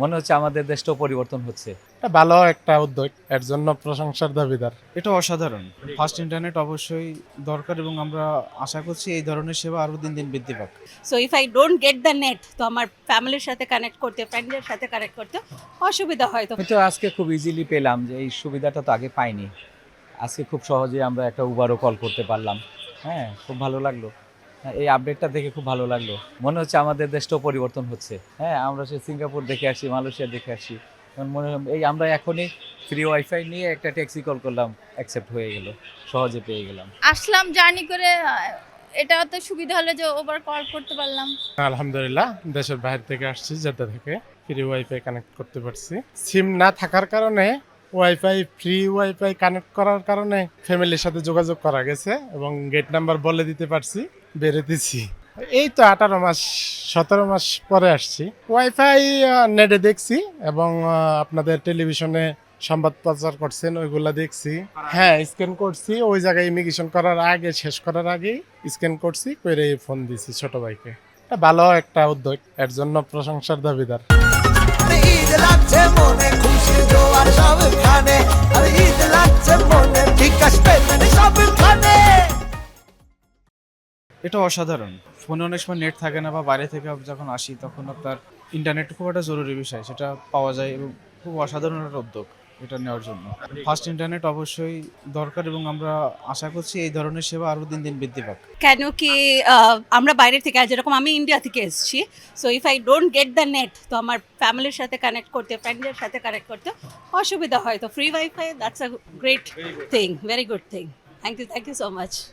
মনে হচ্ছে আমাদের দেশটাও পরিবর্তন হচ্ছে। এটা ভালো একটা উদ্যোগ, এর জন্য প্রশংসার দাবিদার। এটা অসাধারণ। ফাস্ট ইন্টারনেট অবশ্যই দরকার এবং আমরা আশা করছি এই ধরনের সেবা আরও দিন দিন বৃদ্ধি পাক। So if I don't get the net, তো আমার ফ্যামিলির সাথে কানেক্ট করতে, ফ্রেন্ডদের সাথে কানেক্ট করতে অসুবিধা হয়। তো আমি তো আজকে খুব ইজিলি পেলাম যে এই সুবিধাটা তো আগে পাইনি। আজকে খুব সহজেই আমরা একটা উবারও কল করতে পারলাম। হ্যাঁ, খুব ভালো লাগলো। হ্যাঁ, এই আপডেটটা দেখে খুব ভালো লাগলো। মনে হচ্ছে আমাদের দেশটাও পরিবর্তন হচ্ছে। হ্যাঁ, আমরা সে সিঙ্গাপুর দেখে আসি, মালয়েশিয়া দেখে আসি। এখন মনে হয় এই আমরা এখনই ফ্রি ওয়াইফাই নিয়ে একটা ট্যাক্সি কল করলাম, অ্যাকসেপ্ট হয়ে গেল, সহজে পেয়ে গেলাম। আসলাম জার্নি করে, এটা তো সুবিধা হলো যে ওভার কল করতে পারলাম। আলহামদুলিল্লাহ, দেশের বাইরে থেকে আসছি, জেদ্দা থেকে ফ্রি ওয়াইফাই কানেক্ট করতে পারছি। সিম না থাকার কারণে ফ্রি ওয়াইফাই কানেক্ট করার কারণে ফ্যামিলির সাথে যোগাযোগ করা গেছে এবং গেট নাম্বার বলে দিতে পারছি, বেরোতেছি। এই তো 18 মাস 17 মাস পরে আসছি। ওয়াইফাই নেটে দেখছি এবং আপনাদের টেলিভিশনে সংবাদ প্রচার করছেন, ওইগুলা দেখছি। হ্যাঁ, স্ক্যান করছি, ওই জায়গায় ইমিগ্রেশন করার আগে, শেষ করার আগেই স্ক্যান করছি, করে ফোন দিছি ছোট ভাইকে। এটা ভালো একটা উদ্যোগ, এর জন্য প্রশংসার দাবিদার। ঈদ লাগছে মনে, খুশি জোয়ার সবখানে, আর ঈদ লাগছে মনে, বিকাশ পেমেন্ট সবখানে। এটা অসাধারণ। ফোনে অনেক সময় নেট থাকে না বা বাইরে থেকে যখন আসি তখন আপনার ইন্টারনেট খুব একটা জরুরি বিষয়, সেটা পাওয়া যায় এবং খুব অসাধারণ একটা উদ্যোগ এটা নেওয়ার জন্য। ফাস্ট ইন্টারনেট অবশ্যই দরকার এবং আমরা আশা করছি এই ধরনের সেবা আরও দিন দিন বৃদ্ধি পাক। কেন কি আমরা বাইরে থেকে, যেরকম আমি ইন্ডিয়া থেকে এসেছি, so if I don't get the net, তো আমার ফ্যামিলির সাথে কানেক্ট করতে, ফ্রেন্ডদের সাথে কানেক্ট করতে অসুবিধা হয়। তো free wifi, that's a great thing, very good thing. Thank you so much.